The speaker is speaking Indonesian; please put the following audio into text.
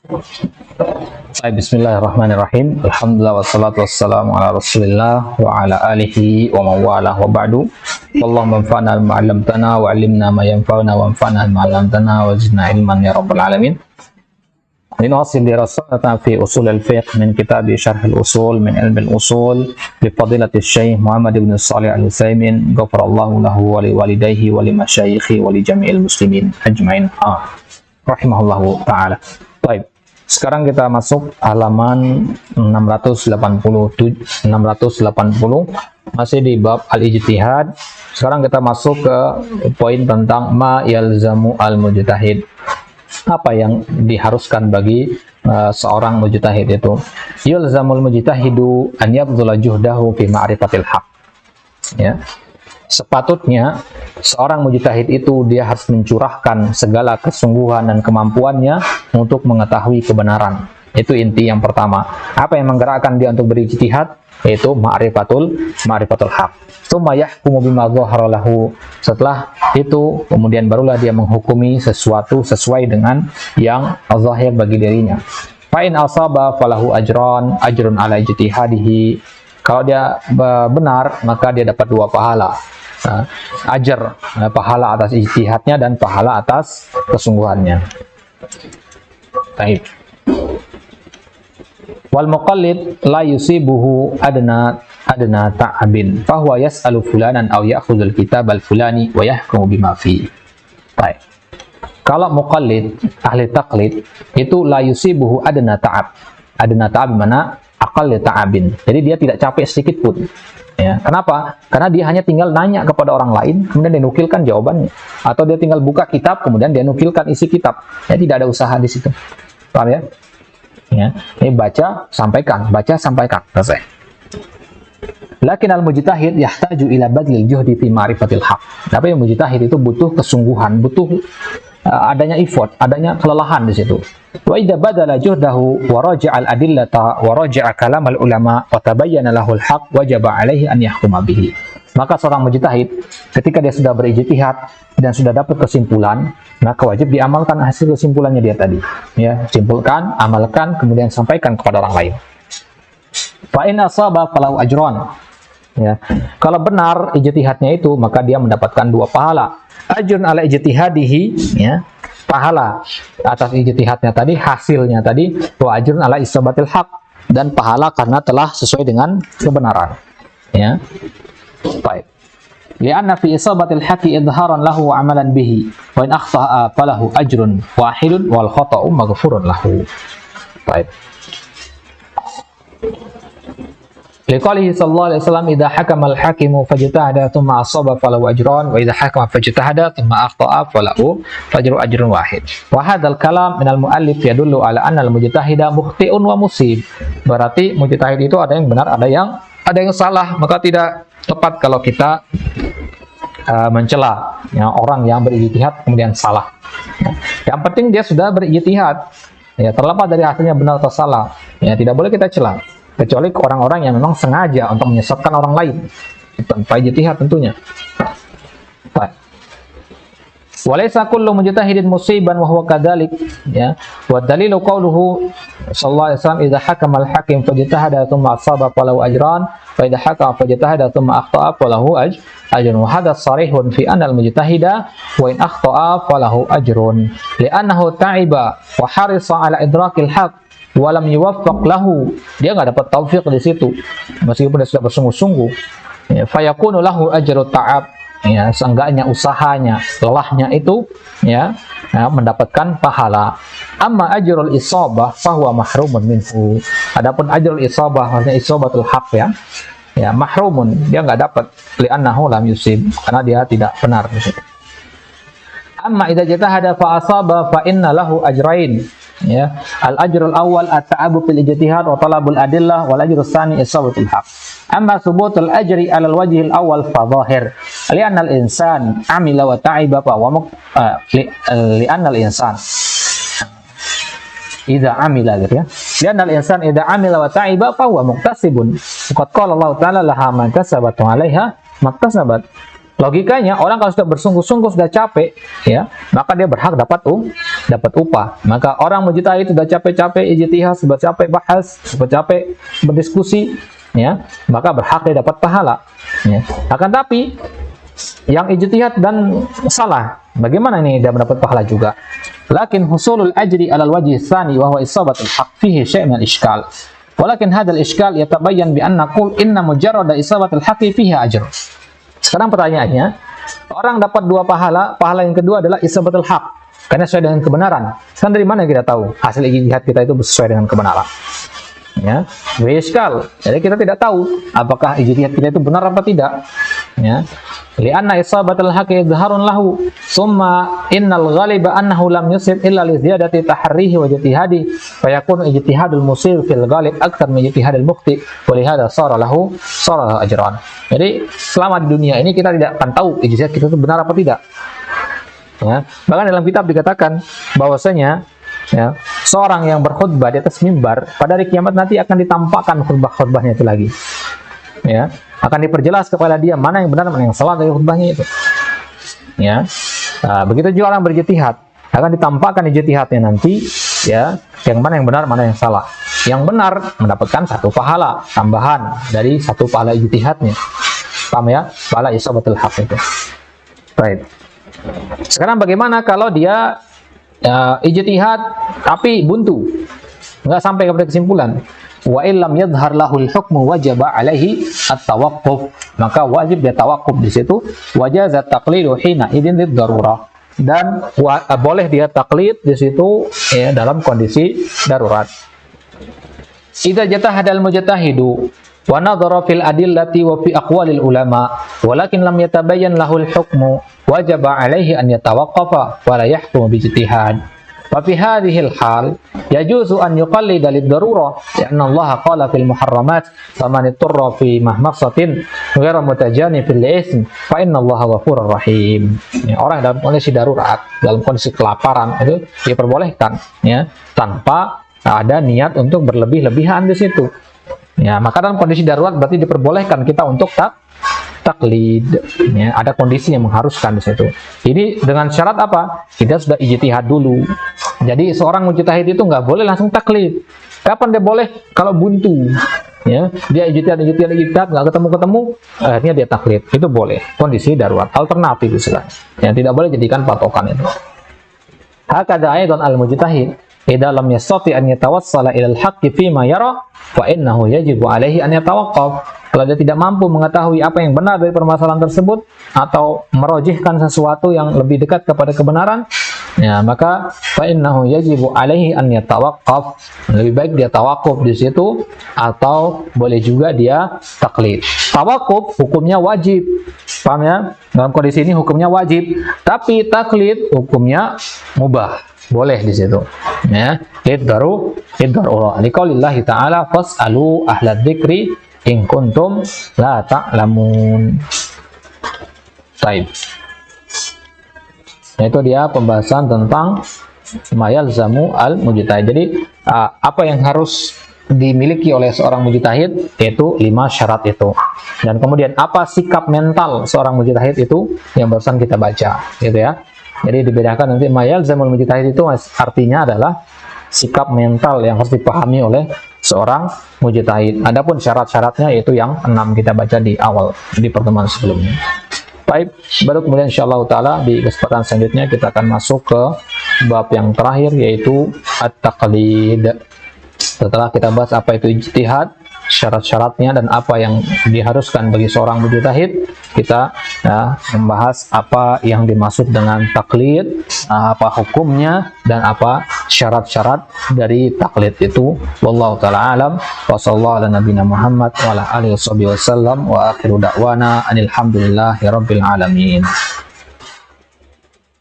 Bismillahirrahmanirrahim. Alhamdulillah wassalatu wassalamu ala Rasulillah wa ala alihi wa mawalah wa ba'du. Allahumma anfa'na bima 'allamtana wa 'allimna ma yanfa'una wa anfa'na bima 'allamtana wa zidna ilman ya rabbal alamin. Linuwasil dirasatana fi usul al-fiqh min kitab Syarh al-Usul min ilm al-usul li fadilati Syekh Muhammad ibn Shalih Al-Utsaimin, ghafarallahu lahu wa li walidayhi wa li masyayikhi wa li jami'il muslimin ajmain. Rahimahullahu taala. Baik. Sekarang kita masuk halaman 680 masih di bab al-ijtihad. Sekarang kita masuk ke poin tentang ma yalzamu al-mujtahid. Apa yang diharuskan bagi seorang mujtahid itu? Yalzamul mujtahidu an yabdhula juhdahu fi ma'rifatil haq. Ya. Sepatutnya seorang mujtahid itu dia harus mencurahkan segala kesungguhan dan kemampuannya untuk mengetahui kebenaran. Itu inti yang pertama. Apa yang menggerakkan dia untuk berijtihad? Yaitu ma'rifatul haq. Tsumma yahkumu bima dhahara lahu. Setelah itu kemudian barulah dia menghukumi sesuatu sesuai dengan yang zahir bagi dirinya. Fa in asaba falahu ajrun ala ijtihadihi. Kalau dia benar maka dia dapat 2 pahala. Ajar, pahala atas ijtihadnya dan pahala atas kesungguhannya. Baik. Wal muqallid la yusibuhu adna ta'abin fa huwa yas'alu fulanan aw ya'khudhul kitab al-fulani wa yahkumu bima fi. Baik. Kalau muqallid, ahli taklid itu la yusibuhu adna ta'ab. Adna ta'ab mana? Aqall ta'abin. Jadi dia tidak capek sedikit pun. Ya, kenapa? Karena dia hanya tinggal nanya kepada orang lain, kemudian dia nukilkan jawabannya. Atau dia tinggal buka kitab, kemudian dia nukilkan isi kitab. Ya, tidak ada usaha di situ. Paham ya? Ya, ini baca, sampaikan, selesai. Lakin al-mujtahid yahtaju ila badlil juhdi fi ma'rifatil haq. Tapi mujtahid itu butuh kesungguhan, butuh adanya effort, adanya kelelahan di situ. Wa idza badala juhdahu wa raja'a al-adillata wa raja'a kalam al-ulama wa tabayyana lahu al-haq wajaba alaihi an yahkuma bihi. Maka seorang mujtahid ketika dia sudah berijtihad dan sudah dapat kesimpulan, maka wajib diamalkan hasil kesimpulannya dia tadi. Ya, simpulkan, amalkan, kemudian sampaikan kepada orang lain. Fa in asaba falahu ajran. Ya. Kalau benar ijtihadnya itu, maka dia mendapatkan 2 pahala. Ajrun ala ijtihadihi, ya, pahala atas ijtihadnya tadi, hasilnya tadi, wa ajrun ala isabatil haq, dan pahala karena telah sesuai dengan kebenaran. Ya. Baik. Lianna fi isabatil haqqi idharan lahu wa amalan bihi, wa in akhta'a falahu ajrun wahidun wal khata'u maghfurun lahu. Baik. Liqalihi sallallahu alaihi wasallam idza hakama al-hakimu fajtahada thumma asaba falahu ajran wa idza hakama fajtahada thumma akhta'a falahu ajrun wahid. Wa hadzal kalam min al-muallif yadullu ala anna al-mujtahida mukhti'un wa musib. Berarti mujtahid itu ada yang benar, ada yang salah, maka tidak tepat kalau kita mencela ya, orang yang berijtihad kemudian salah. Yang penting dia sudah berijtihad. Ya, terlepas dari hasilnya benar atau salah, ya tidak boleh kita cela. Kecuali ke orang-orang yang memang sengaja untuk menyesatkan orang lain tanpa ijtihad tentunya. Baik. Walaysa kullu mujtahidin musiban wa huwa kadzalik, ya. Wa dalilu qawluhu sallallahu alaihi wasallam idza hakama al-hakim fajtahada thumma asaba falahu ajran wa idza hakama fajtahada thumma akhta'a falahu ajrun. Wa hadha sarihun fi anna al-mujtahida wa in akhta'a falahu ajrun li'annahu ta'iba wa harisa ala idrakil haqq walam yuwaffaq lahu. Dia enggak dapat taufik di situ meskipun dia sudah bersungguh-sungguh. Ya, fayakunu lahu ajru ta'ab. Ya, seenggaknya usahanya, lelahnya itu ya, mendapatkan pahala. Amma ajrul isabah fahuwa mahrumun minhu. Adapun ajrul isabah maksudnya isabatul haq ya. Ya, mahrumun, dia enggak dapat li'annahu lam yusib, karena dia tidak benar di situ. Amma idza jatahada fa asaba fa inna lahu ajrain. Ya, al-ajrul awal at-ta'abu fil ijtihad wa talabul adillah wal ajrus tsani isabatul haq. Amma thubutul ajri 'ala al-wajhil awal fa dhahir. Li'anna al-insan 'amila wa ta'iba fa wa li'anna al-insan idza 'amila gitu ya. Li'anna al-insan idza 'amila wa ta'iba fa huwa muktasibun. Qad qala Allah ta'ala laha man kasabat 'alaiha maktasabat. Logikanya orang kalau sudah bersungguh-sungguh, sudah capek, ya, maka dia berhak dapat dapat upah. Maka orang mujtahid sudah capek-capek ijtihad, sudah capek bahas, sudah capek berdiskusi, ya, maka berhak dia dapat pahala, ya. Akan tapi yang ijtihad dan salah, bagaimana ini dia mendapat pahala juga? Lakin husulul ajri alal wajhi tsani wa huwa isabatul haqq fihi syai' min al-iskal. Walakin hadzal iskal yatabayyan bi anna qul inna mujarrada isabatul haqqi fihi ajr. Sekarang pertanyaannya, orang dapat dua pahala, pahala yang kedua adalah isabatul haqq, karena sesuai dengan kebenaran. Kan dari mana kita tahu hasil ijtihad kita itu sesuai dengan kebenaran? Ya, iskal. Jadi kita tidak tahu apakah ijtihad kita itu benar apa tidak. Ya. Li'anna isabatul haqqi izharun lahu, summa innal ghaliba annahu lam yusib illa li ziyadati tahrihi wa ijtihadi, fa yakunu ijtihadul musir fil ghalib akthar min ijtihadil mukhti, wa li hadha sara lahu ajran. Jadi selama di dunia ini kita tidak akan tahu ijtihad kita itu benar apa tidak. Ya. Bahkan dalam kitab dikatakan bahwasanya, ya, seorang yang berkhutbah di atas mimbar pada hari kiamat nanti akan ditampakkan khutbah-khutbahnya itu lagi, ya, akan diperjelas kepada dia mana yang benar mana yang salah dari khutbahnya itu, ya. Nah, begitu juga orang berijtihad akan ditampakkan ijtihadnya nanti, ya, yang mana yang benar mana yang salah. Yang benar mendapatkan satu pahala tambahan dari satu pahala ijtihadnya, paham ya, pahala isabatul haqq itu. Baik. Sekarang bagaimana kalau dia ijtihad tapi buntu, nggak sampai kepada kesimpulan? Wa illam yadhhar lahul hukmu wajaba alaihi at-tawaqquf, maka wajib dia tawakuf di situ. Wajaza taqlidu hina idzin lid-darurah, dan boleh dia taklid di situ, ya, dalam kondisi darurat. Idza jatahadal mujtahidu wa nadhara fil adillati wa fi aqwalil ulama walakin lam yatabayyan lahul hukmu wajaba alaihi an yatawaqqafa wa la yahkumu bi ijtihad. Wa fi hadhihi al-hal yajuzu an yuqallida lid-darurah, li'anna Allah qala fil muharramat faman ittara fi mahmasatin ghairu mutajanifin li'itsm fa inna Allah ghafurur rahim. Ya, orang dalam kondisi darurat, dalam kondisi kelaparan itu diperbolehkan, ya, tanpa ada niat untuk berlebih-lebihan di situ. Ya, maka dalam kondisi darurat berarti diperbolehkan kita untuk taklid, ya, ada kondisi yang mengharuskan di situ. Ini dengan syarat apa? Kita sudah ijtihad dulu. Jadi seorang mujtahid itu nggak boleh langsung taklid. Kapan dia boleh? Kalau buntu, ya, dia ijtihad nggak ketemu, akhirnya dia taklid. Itu boleh. Kondisi darurat, alternatif istilah. Yang tidak boleh jadikan patokan itu. Hakadha aidan al-mujtahid idza lam yastati an yatawassala ila al-haqqi fi ma yara fa innahu yajibu alaihi an yatawaqqaf. Kalau dia tidak mampu mengetahui apa yang benar dari permasalahan tersebut atau merojihkan sesuatu yang lebih dekat kepada kebenaran, ya, maka fa innahu yajibu alaihi an yatawaqqaf. Lebih baik dia tawakuf di situ, atau boleh juga dia taklid. Tawakuf hukumnya wajib, paham ya? Dalam kondisi ini hukumnya wajib, tapi taklid hukumnya mubah, boleh di situ, ya. Iddarurah liqaulillahi ta'ala fas'alu ahla dzikri in kuntum la ta'lamun. Baik. Itu dia pembahasan tentang mayalzamu al-mujtahid. Jadi apa yang harus dimiliki oleh seorang mujtahid, yaitu 5 syarat itu. Dan kemudian apa sikap mental seorang mujtahid itu yang barusan kita baca, gitu ya. Jadi dibedakan nanti mayalzamul mujtahid itu artinya adalah sikap mental yang harus dipahami oleh seorang mujtahid. Adapun syarat-syaratnya yaitu yang 6 kita baca di awal di pertemuan sebelumnya. Baik, baru kemudian insyaallah taala di kesempatan selanjutnya kita akan masuk ke bab yang terakhir, yaitu at-taqlid. Setelah kita bahas apa itu ijtihad, syarat-syaratnya, dan apa yang diharuskan bagi seorang mujtahid, kita membahas apa yang dimaksud dengan taklid, apa hukumnya, dan apa syarat-syarat dari taklid itu. Wallahu ta'ala alam, wa sallallahu ala nabiyina Muhammad wa ala alihi wasallam, wa akhiru da'wana anil hamdulillahi rabbil alamin.